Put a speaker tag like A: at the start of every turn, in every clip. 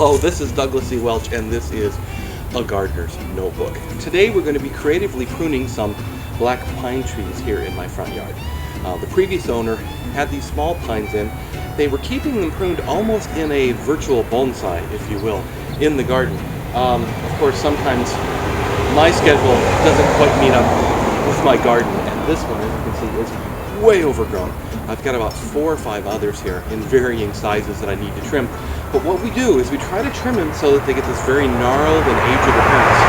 A: Hello, this is Douglas E. Welch, and this is A Gardener's Notebook. Today we're going to be creatively pruning some black pine trees here in my front yard. The previous owner had these small pines in. They were keeping them pruned almost in a virtual bonsai, if you will, in the garden. Of course, sometimes my schedule doesn't quite meet up with my garden, and this one, as you can see, is way overgrown. I've got about 4 or 5 others here in varying sizes that I need to trim. But what we do is we try to trim them so that they get this very gnarled and aged appearance.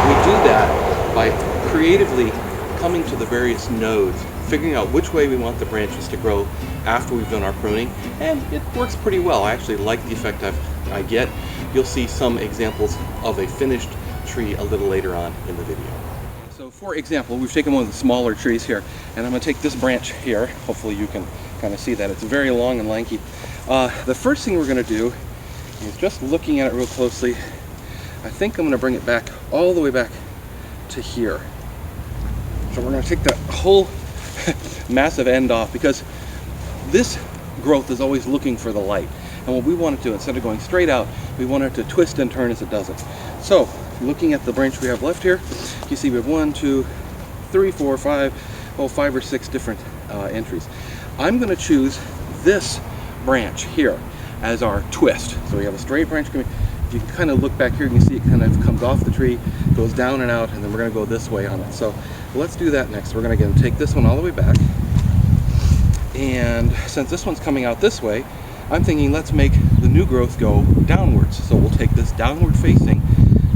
A: We do that by creatively coming to the various nodes, figuring out which way we want the branches to grow after we've done our pruning, and it works pretty well. I actually like the effect I get. You'll see some examples of a finished tree a little later on in the video. So for example, we've taken one of the smaller trees here, and I'm going to take this branch here. Hopefully you can kind of see that. It's very long and lanky. The first thing we're going to do is, just looking at it real closely, I think I'm going to bring it back all the way back to here. So we're going to take that whole massive end off, because this growth is always looking for the light. And what we want it to do, instead of going straight out, we want it to twist and turn as it does it. So looking at the branch we have left here, you see we have 1, 2, 3, 4, 5, 5 or 6 different entries. I'm going to choose this branch here as our twist. So we have a straight branch coming. If you can kind of look back here, you can see it kind of comes off the tree, goes down and out, and then we're going to go this way on it. So let's do that next. We're going to again take this one all the way back, and since this one's coming out this way, I'm thinking let's make the new growth go downwards. So we'll take this downward facing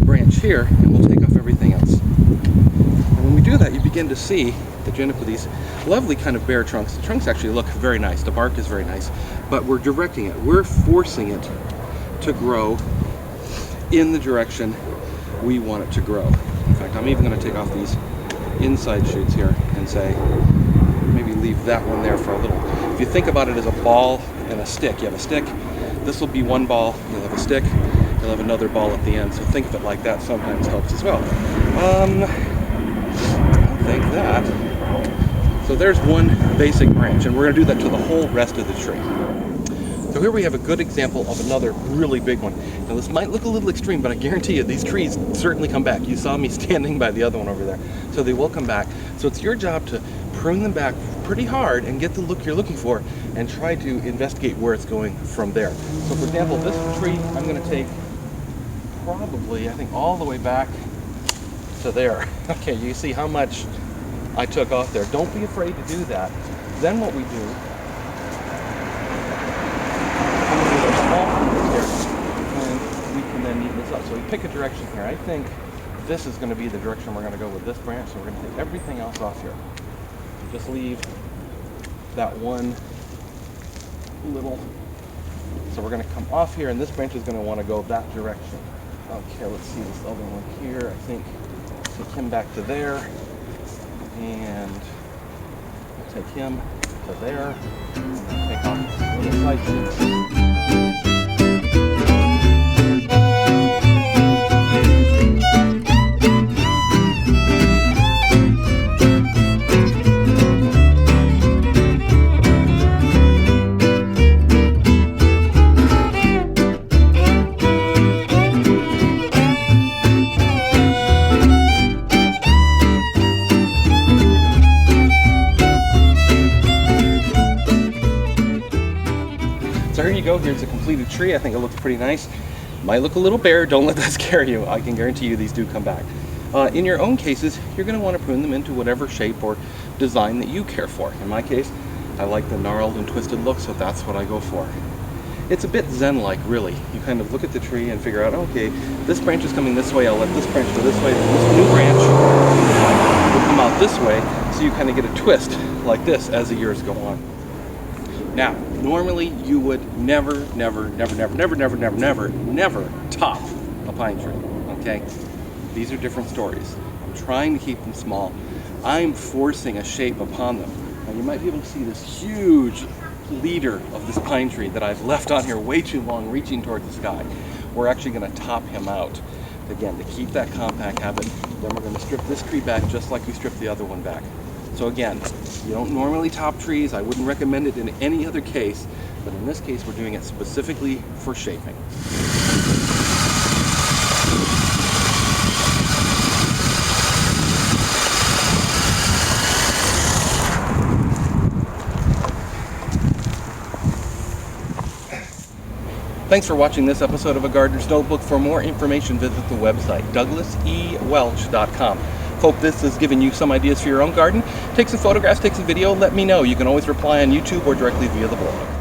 A: branch here and we'll take off everything else. And when we do that, you begin to see that you end up with these lovely kind of bare trunks. The trunks actually look very nice. The bark is very nice, but we're directing it. We're forcing it to grow in the direction we want it to grow. In fact, I'm even going to take off these inside shoots here and say, maybe leave that one there for a little. If you think about it as a ball and a stick, you have a stick, this will be one ball, you'll have a stick, you'll have another ball at the end. So think of it like that, sometimes helps as well. I think that. So there's one basic branch, and we're going to do that to the whole rest of the tree. So here we have a good example of another really big one. Now this might look a little extreme, but I guarantee you these trees certainly come back. You saw me standing by the other one over there. So they will come back. So it's your job to prune them back pretty hard and get the look you're looking for, and try to investigate where it's going from there. So for example, this tree I'm going to take probably, I think, all the way back to there. Okay, you see how much I took off there. Don't be afraid to do that. Then what we do, and we can then neaten this up. So we pick a direction here. I think this is going to be the direction we're going to go with this branch, so we're going to take everything else off here. So just leave that one little, so we're going to come off here, and this branch is going to want to go that direction. Okay, let's see this other one here. I think take him back to there, and we'll take him to there, and then take off this little side shoot. So here you go, here's a completed tree. I think it looks pretty nice. Might look a little bare, don't let that scare you. I can guarantee you these do come back. In your own cases, you're going to want to prune them into whatever shape or design that you care for. In my case, I like the gnarled and twisted look, so that's what I go for. It's a bit zen-like, really. You kind of look at the tree and figure out, okay, this branch is coming this way, I'll let this branch go this way, this new branch will come out this way, so you kind of get a twist like this as the years go on. Now, normally you would never top a pine tree, okay? These are different stories. I'm trying to keep them small. I'm forcing a shape upon them. Now you might be able to see this huge leader of this pine tree that I've left on here way too long, reaching towards the sky. We're actually going to top him out. Again, to keep that compact habit, then we're going to strip this tree back just like we stripped the other one back. So again, you don't normally top trees. I wouldn't recommend it in any other case, but in this case, we're doing it specifically for shaping. Thanks for watching this episode of A Gardener's Notebook. For more information, visit the website, douglasewelch.com. Hope this has given you some ideas for your own garden. Take some photographs, take some video, let me know. You can always reply on YouTube or directly via the blog.